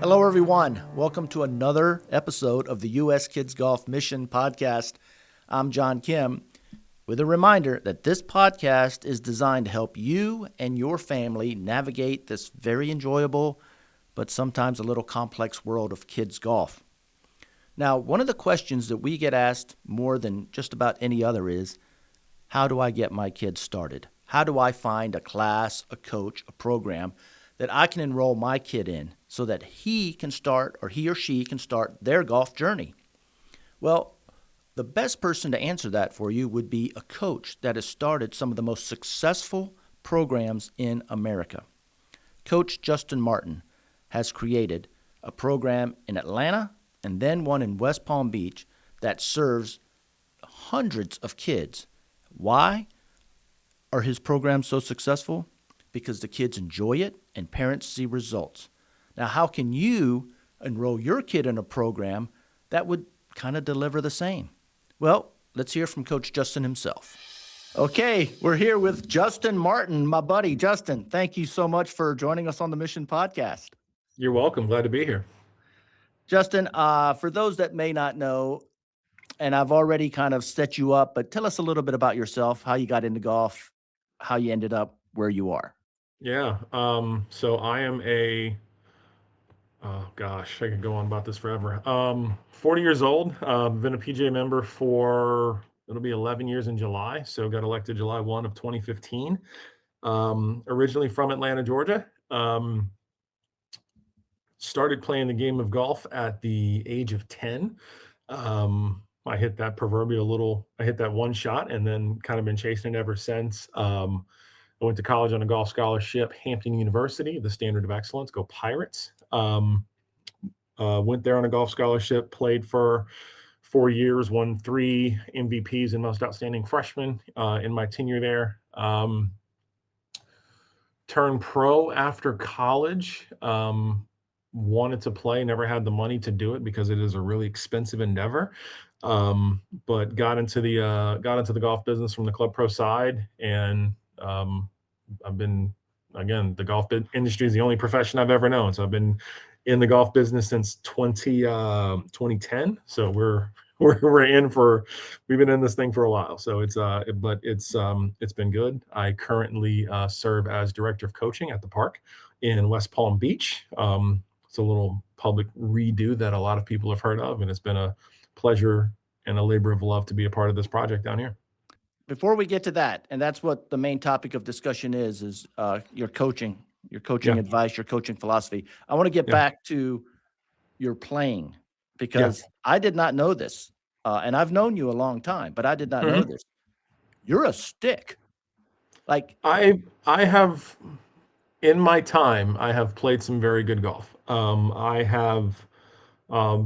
Hello, everyone. Welcome to another episode of the U.S. Kids Golf Mission Podcast. I'm John Kim with a reminder that this podcast is designed to help you and your family navigate this very enjoyable but sometimes a little complex world of kids golf. Now, one of the questions that we get asked more than just about any other is, how do I get my kids started? How do I find a class, a coach, a program that I can enroll my kid in so that he can start, or he or she can start their golf journey? Well, the best person to answer that for you would be a coach that has started some of the most successful programs in America. Coach Justin Martin has created a program in Atlanta and then one in West Palm Beach that serves hundreds of kids. Why are his programs so successful? Because the kids enjoy it and parents see results. Now, how can you enroll your kid in a program that would kind of deliver the same? Well, let's hear from Coach Justin himself. Okay, we're here with Justin Martin, my buddy. Justin, thank you so much for joining us on the Mission Podcast. You're welcome. Glad to be here. Justin, for those that may not know, and I've already kind of set you up, but tell us a little bit about yourself, how you got into golf, how you ended up where you are. Yeah. So I am oh gosh, I could go on about this forever. 40 years old. Been a PGA member for, it'll be 11 years in July. So got elected July 1 of 2015. Originally from Atlanta, Georgia. Started playing the game of golf at the age of 10. I hit that I hit that one shot and then kind of been chasing it ever since. I went to college on a golf scholarship, Hampton University, the standard of excellence, go Pirates. Went there on a golf scholarship, played for 4 years, won 3 MVPs and most outstanding freshman in my tenure there. Turned pro after college. Wanted to play, never had the money to do it because it is a really expensive endeavor. But got into the golf business from the club pro side, and I've been, again, the industry is the only profession I've ever known. So I've been in the golf business since 2010. So we've been in this thing for a while. So it's been good. I currently serve as director of coaching at the park in West Palm Beach. It's a little public redo that a lot of people have heard of, and it's been a pleasure and a labor of love to be a part of this project down here. Before we get to that, and that's what the main topic of discussion is your coaching Yeah. advice, your coaching philosophy. I want to get Yeah. back to your playing because I did not know this, and I've known you a long time, but I did not know this. You're a stick. Like I have, in my time, I have played some very good golf. I have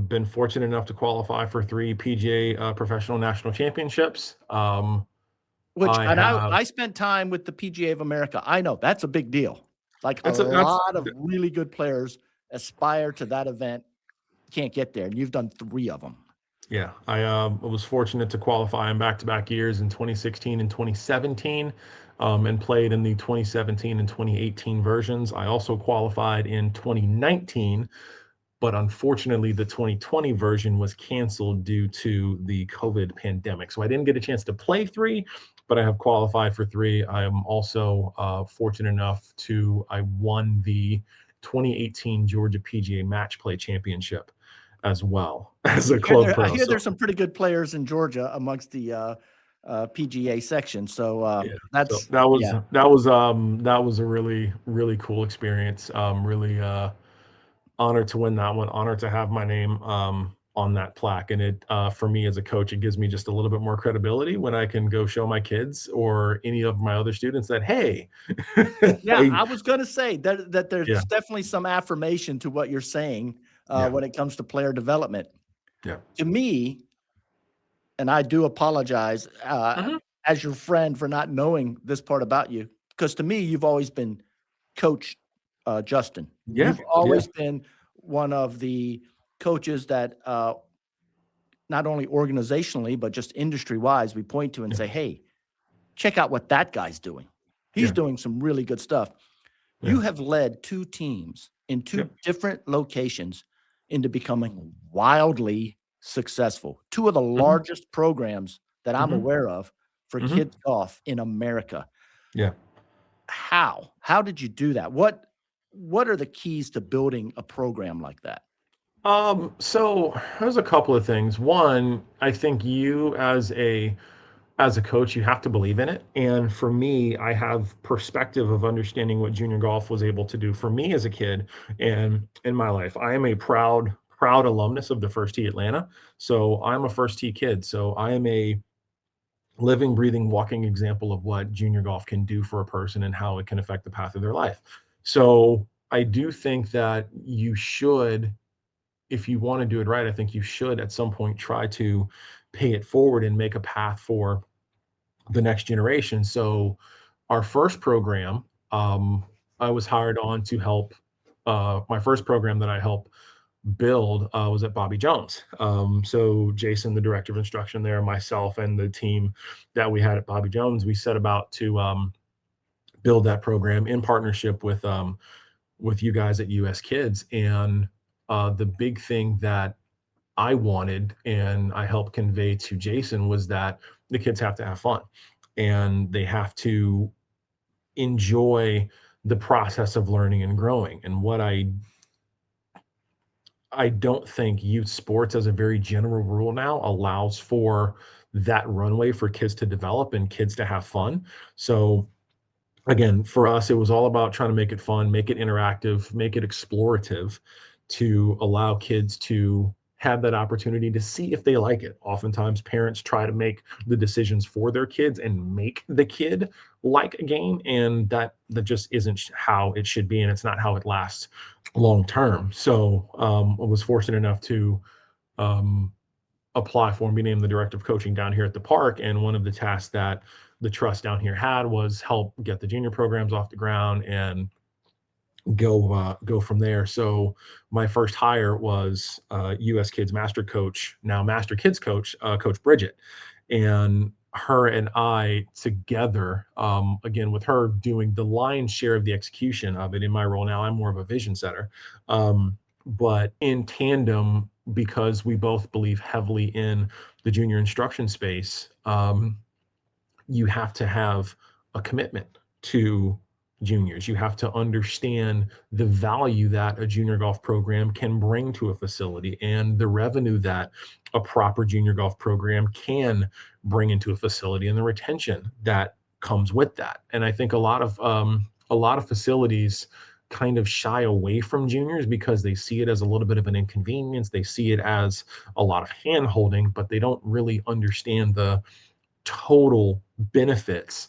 been fortunate enough to qualify for 3 PGA professional national championships. I spent time with the PGA of America. I know that's a big deal. Like a lot of really good players aspire to that event, can't get there, and you've done 3 of them. Yeah, I was fortunate to qualify in back-to-back years in 2016 and 2017, and played in the 2017 and 2018 versions. I also qualified in 2019, but unfortunately, the 2020 version was canceled due to the COVID pandemic. So I didn't get a chance to play 3, but I have qualified for 3. I am also fortunate enough I won the 2018 Georgia PGA Match Play Championship as well as a club pro. I hear there's some pretty good players in Georgia amongst the PGA section. So that was a really, really cool experience. Really honored to win that one. Honored to have my name on that plaque. And it for me as a coach, it gives me just a little bit more credibility when I can go show my kids or any of my other students that, hey. I was going to say that there's definitely some affirmation to what you're saying when it comes to player development. Yeah. To me, and I do apologize as your friend for not knowing this part about you, because to me, you've always been Coach Justin. Yeah. You've always been one of the coaches that not only organizationally, but just industry-wise, we point to and say, hey, check out what that guy's doing. He's doing some really good stuff. You have led 2 teams in two Yep. different locations into becoming wildly successful. Two of the Hmm. largest programs that I'm Hmm. aware of for Hmm. kids golf in America. Yeah. How? How did you do that? What are the keys to building a program like that? So there's a couple of things. One, I think you as a coach, you have to believe in it. And for me, I have perspective of understanding what junior golf was able to do for me as a kid and in my life. I am a proud alumnus of the First Tee Atlanta. So I'm a First Tee kid. So I am a living, breathing, walking example of what junior golf can do for a person and how it can affect the path of their life. So I do think that you should, if you want to do it right, I think you should at some point try to pay it forward and make a path for the next generation. So our first program, I was hired on to help. My first program that I helped build was at Bobby Jones. So Jason, the director of instruction there, myself, and the team that we had at Bobby Jones, we set about to build that program in partnership with you guys at US Kids. And the big thing that I wanted and I helped convey to Jason was that the kids have to have fun and they have to enjoy the process of learning and growing. And what I don't think youth sports as a very general rule now allows for that runway for kids to develop and kids to have fun. So again, for us, it was all about trying to make it fun, make it interactive, make it explorative to allow kids to have that opportunity to see if they like it. Oftentimes, parents try to make the decisions for their kids and make the kid like a game, and that just isn't how it should be, and it's not how it lasts long term. So I was fortunate enough to um, apply for and be named the director of coaching down here at the park. And one of the tasks that the trust down here had was help get the junior programs off the ground and go from there. So my first hire was U.S. Kids Master Coach, now Master Kids Coach, Coach Bridget, and her and I together, again with her doing the lion's share of the execution of it. In my role now, I'm more of a vision setter, but in tandem because we both believe heavily in the junior instruction space. You have to have a commitment to juniors. You have to understand the value that a junior golf program can bring to a facility and the revenue that a proper junior golf program can bring into a facility and the retention that comes with that. And I think a lot of facilities kind of shy away from juniors because they see it as a little bit of an inconvenience. They see it as a lot of hand holding, but they don't really understand the total benefits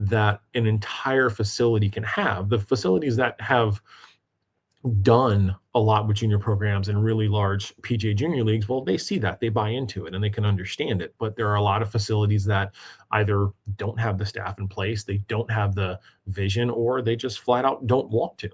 that an entire facility can have. The facilities that have done a lot with junior programs and really large PGA junior leagues, well, they see that, they buy into it, and they can understand it. But there are a lot of facilities that either don't have the staff in place, they don't have the vision, or they just flat out don't want to.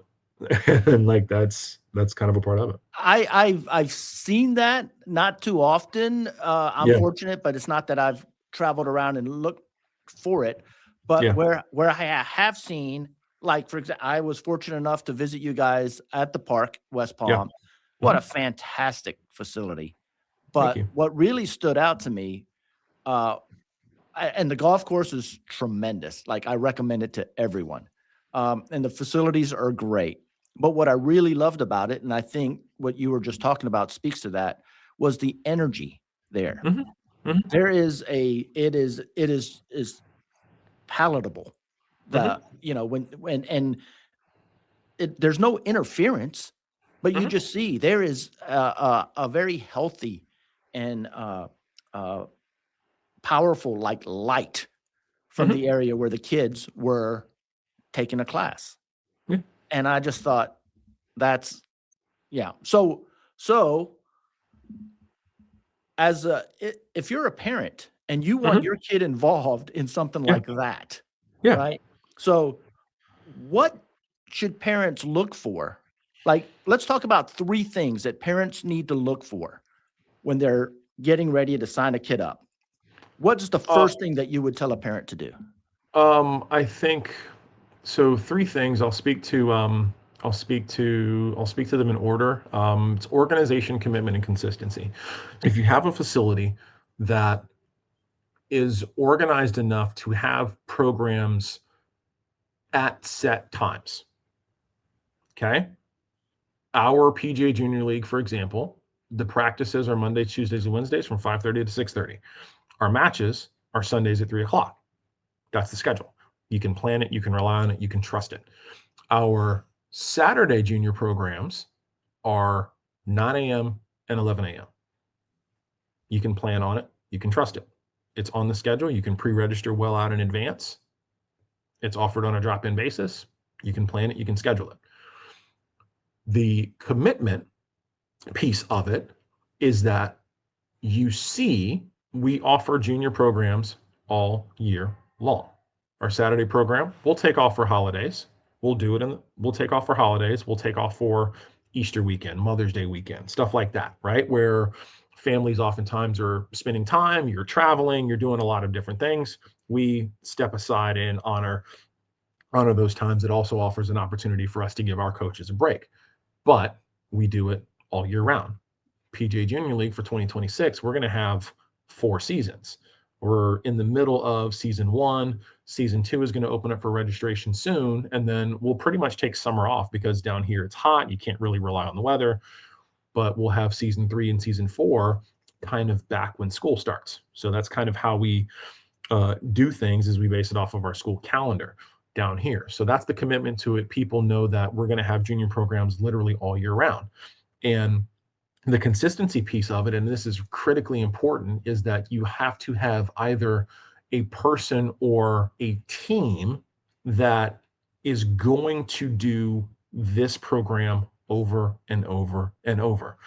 And like that's kind of a part of it. I've seen that, not too often. I'm Yeah, fortunate, but it's not that I've traveled around and looked for it. But yeah, where I have seen, like for example, I was fortunate enough to visit you guys at the park, West yeah. Palm. What Hmm. a fantastic facility! Thank But you. what really stood out to me, uh, and the golf course is tremendous. Like I recommend it to everyone, and the facilities are great. But what I really loved about it, and I think what you were just talking about speaks to that, was the energy there. Hmm. Hmm. There is a it is palatable. The Hmm. when and there's no interference, but you Hmm. just see there is a very healthy and uh, powerful like light from Hmm. the area where the kids were taking a class. Yeah. And I just thought that's yeah. So as if you're a parent and you want Hmm. your kid involved in something Yeah. like that, Yeah. right? So what should parents look for? Like, let's talk about 3 things that parents need to look for when they're getting ready to sign a kid up. What's the Uh, first thing that you would tell a parent to do? I think so. Three things. I'll speak to them in order. It's organization, commitment, and consistency. If you have a facility that is organized enough to have programs at set times, okay? Our PGA Junior League, for example, the practices are Mondays, Tuesdays, and Wednesdays from 5:30 to 6:30. Our matches are Sundays at 3 o'clock. That's the schedule. You can plan it, you can rely on it, you can trust it. Our Saturday junior programs are 9 a.m. and 11 a.m. You can plan on it, you can trust it. It's on the schedule. You can pre-register well out in advance. It's offered on a drop-in basis. You can plan it, you can schedule it. The commitment piece of it is that we offer junior programs all year long. Our Saturday program, we'll take off for holidays. We'll take off for holidays. We'll take off for Easter weekend, Mother's Day weekend, stuff like that, right? Where families oftentimes are spending time, you're traveling, you're doing a lot of different things. We step aside and honor those times. It also offers an opportunity for us to give our coaches a break, but we do it all year round. PGA Junior League for 2026, we're going to have 4 seasons. We're in the middle of season 1. Season 2 is going to open up for registration soon, and then we'll pretty much take summer off because down here it's hot. You can't really rely on the weather, but we'll have season 3 and season 4 kind of back when school starts. So that's kind of how we do things, is we base it off of our school calendar down here. So that's the commitment to it. People know that we're going to have junior programs literally all year round. And the consistency piece of it, and this is critically important, is that you have to have either a person or a team that is going to do this program over and over and over.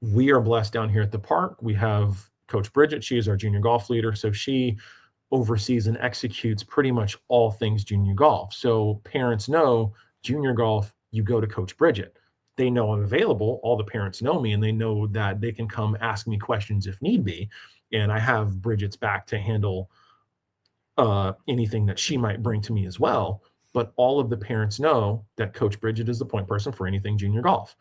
We are blessed down here at the park. We have Coach Bridget. She is our junior golf leader. So she oversees and executes pretty much all things junior golf. So parents know junior golf, you go to Coach Bridget. They know I'm available. All the parents know me, and they know that they can come ask me questions if need be. And I have Bridget's back to handle anything that she might bring to me as well. But all of the parents know that Coach Bridget is the point person for anything junior golf.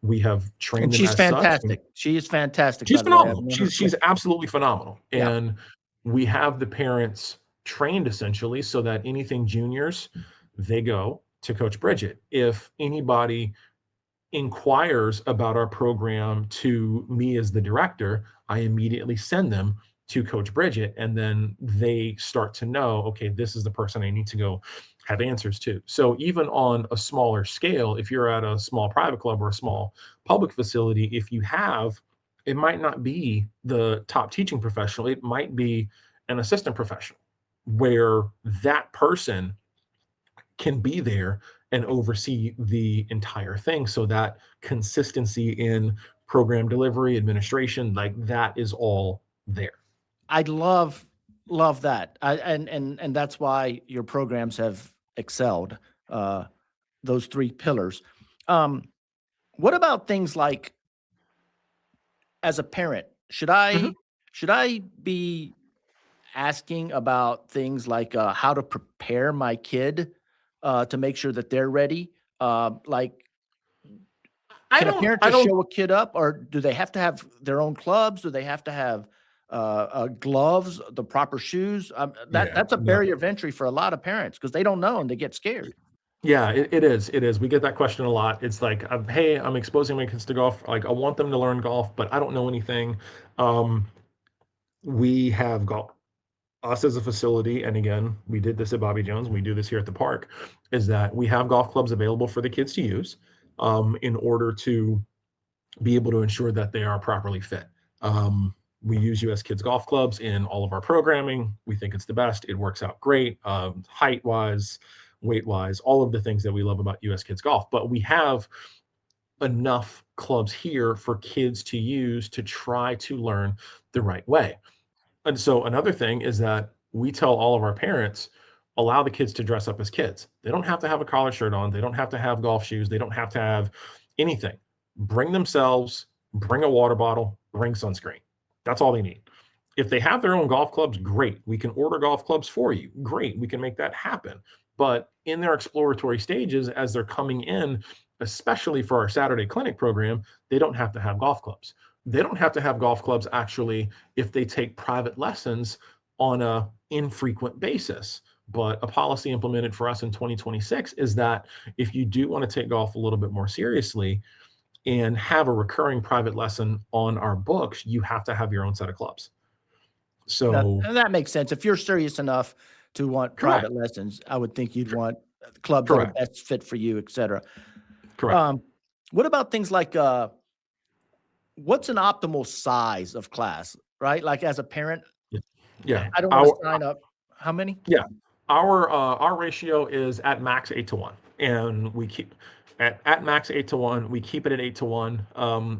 We have trained And them she's as such. fantastic. She is fantastic, She's by the way. phenomenal. She's absolutely phenomenal. Yeah. And we have the parents trained essentially so that anything juniors, they go to Coach Bridget. If anybody inquires about our program to me as the director, I immediately send them to Coach Bridget, and then they start to know, okay, this is the person I need to go have answers to. So even on a smaller scale, if you're at a small private club or a small public facility, if you have, it might not be the top teaching professional, it might be an assistant professional, where that person can be there and oversee the entire thing. So that consistency in program delivery, administration, like that is all there. I love that. And that's why your programs have excelled, those 3 pillars. What about things like, as a parent, should Mhm. I be asking about things like, how to prepare my kid, to make sure that they're ready? Like, I can a don't parent I just don't show a kid up, or do they have to have their own clubs? Do they have to have gloves, the proper shoes? Yeah, That's a no. barrier of entry for a lot of parents because they don't know and they get scared. Yeah, it is. It is. We get that question a lot. It's like, hey, I'm exposing my kids to golf. Like, I want them to learn golf, but I don't know anything. Um, we have golf. Us as a facility, and again, we did this at Bobby Jones, and we do this here at the park, is that we have golf clubs available for the kids to use in order to be able to ensure that they are properly fit. We use US Kids Golf Clubs in all of our programming. We think it's the best. It works out great, height wise, weight wise, all of the things that we love about US Kids Golf. But we have enough clubs here for kids to use to try to learn the right way. And so another thing is that we tell all of our parents, allow the kids to dress up as kids. They don't have to have a collar shirt on. They don't have to have golf shoes. They don't have to have anything. Bring themselves, bring a water bottle, bring sunscreen. That's all they need. If they have their own golf clubs, great. We can order golf clubs for you. Great. We can make that happen. But in their exploratory stages, as they're coming in, especially for our Saturday clinic program, they don't have to have golf clubs. They don't have to have golf clubs actually if they take private lessons on a infrequent basis. But a policy implemented for us in 2026 is that if you do want to take golf a little bit more seriously and have a recurring private lesson on our books, you have to have your own set of clubs. That So, and that makes sense. If you're serious enough to want correct, private lessons, I would think you'd want clubs that are correct, best fit for you, et cetera. correct. Um, what about things like, what's an optimal size of class, right? Like, as a parent, Yeah, yeah. I don't wanna Our sign up how many? Yeah, our ratio is at max 8 to 1, and we keep at max 8 to 1. We keep it at 8 to 1.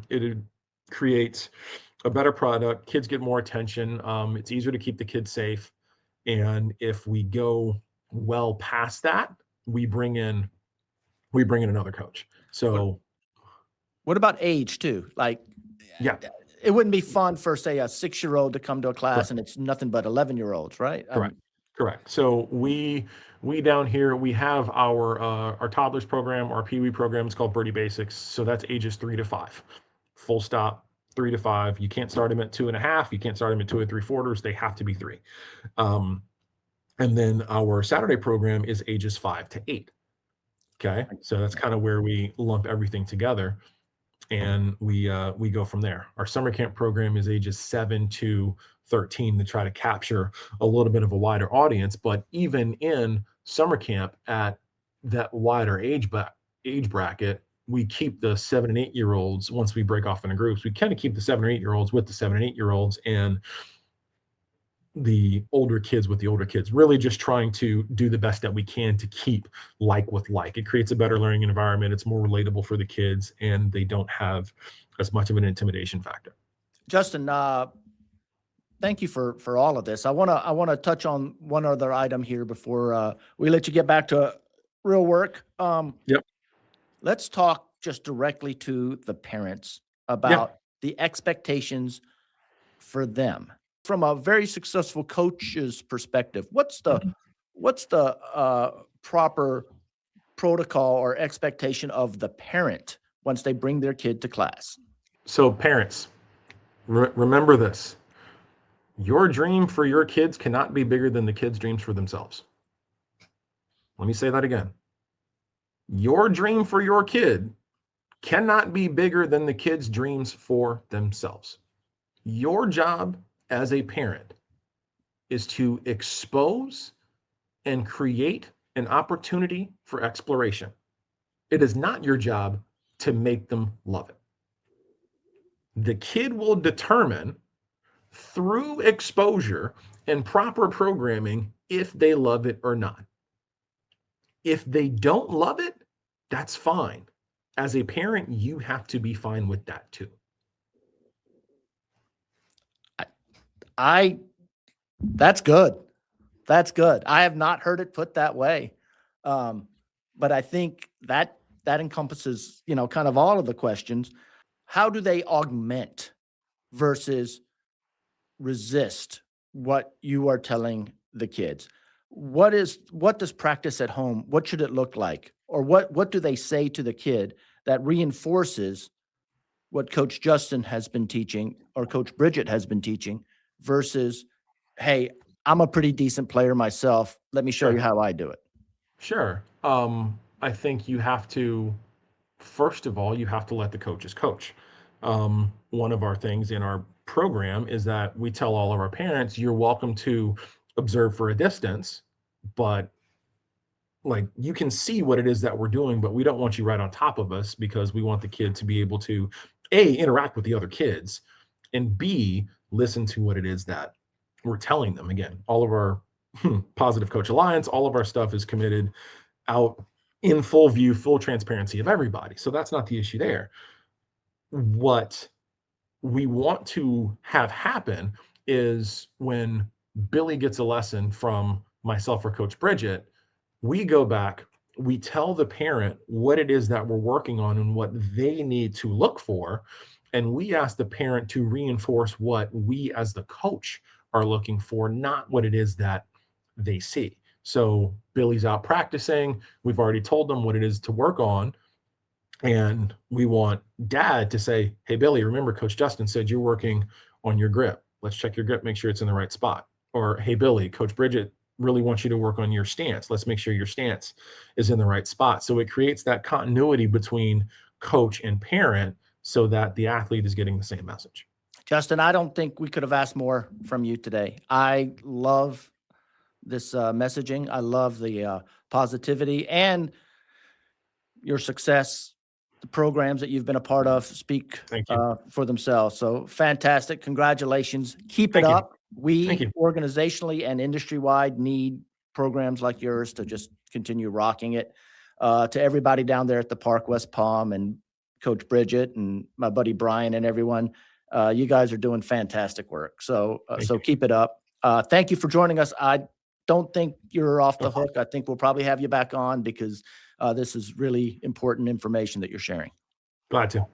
It creates a better product. Kids get more attention. It's easier to keep the kids safe, and if we go well past that, we bring in another coach. What So what about age too? Like, yeah, it wouldn't be fun for, say, a 6-year-old to come to a class correct. and it's nothing but 11-year-olds, right? Correct. Correct. So we down here we have our toddlers program, our Pee Wee program. It's called Birdie Basics. So that's ages 3 to 5. Full stop. 3 to 5. You can't start them at 2.5. You can't start them at 2 and 3/4. They have to be 3. Um, and then our Saturday program is ages 5 to 8. Okay. So that's kind of where we lump everything together, and we go from there. Our summer camp program is ages 7 to 13 to try to capture a little bit of a wider audience. But even in summer camp at that wider age bracket, we keep the 7 and 8-year-olds. Once we break off into groups, we kind of keep the 7 or 8-year-olds with the 7 and 8-year-olds, and the older kids with the older kids, really just trying to do the best that we can to keep like with like. It creates a better learning environment. It's more relatable for the kids, and they don't have as much of an intimidation factor. Justin, thank you for all of this. I wanna touch on one other item here before, we let you get back to real work. Yep. Let's talk just directly to the parents Yeah. about the expectations for them. From a very successful coach's perspective, Mhm. what's the proper protocol or expectation of the parent once they bring their kid to class? So, parents, remember this: your dream for your kids cannot be bigger than the kids' dreams for themselves. Let me say that again. Your dream for your kid cannot be bigger than the kids' dreams for themselves. Your job as a parent is to expose and create an opportunity for exploration. It is not your job to make them love it. The kid will determine through exposure and proper programming if they love it or not. If they don't love it, that's fine. As a parent, you have to be fine with that too. I, I that's good. That's good. I have not heard it put that way. Um, but I think that encompasses, kind of all of the questions. How do they augment versus resist what you are telling the kids? What does practice at home? What should it look like? Or what do they say to the kid that reinforces what Coach Justin has been teaching or Coach Bridget has been teaching versus, hey, I'm a pretty decent player myself. Let me show you Sure. how I do it. Sure. I think you have to, first of all, you have to let the coaches coach. One of our things in our program is that we tell all of our parents, you're welcome to observe for a distance, but like you can see what it is that we're doing, but we don't want you right on top of us because we want the kid to be able to A, interact with the other kids, and B, listen to what it is that we're telling them. Again, all of our Positive Coach Alliance, all of our stuff is committed out in full view, full transparency of everybody. So that's not the issue there. What we want to have happen is when Billy gets a lesson from myself or Coach Bridget, we go back, we tell the parent what it is that we're working on and what they need to look for. And we ask the parent to reinforce what we as the coach are looking for, not what it is that they see. So Billy's out practicing. We've already told them what it is to work on. And we want dad to say, hey, Billy, remember Coach Justin said you're working on your grip. Let's check your grip, make sure it's in the right spot. Or, hey, Billy, Coach Bridget really wants you to work on your stance. Let's make sure your stance is in the right spot. So it creates that continuity between coach and parent so that the athlete is getting the same message. Justin, I don't think we could have asked more from you today. I love this messaging. I love the positivity and your success. The programs that you've been a part of speak Thank you. for themselves. So fantastic. Congratulations. Keep it Thank you. up. Thank We you. organizationally and industry wide need programs like yours to just continue rocking it. To everybody down there at the Park West Palm and Coach Bridget and my buddy Brian and everyone, you guys are doing fantastic work. So Thank you. keep it up. Thank you for joining us. I don't think you're off the No problem. hook. I think we'll probably have you back on because this is really important information that you're sharing. Glad to.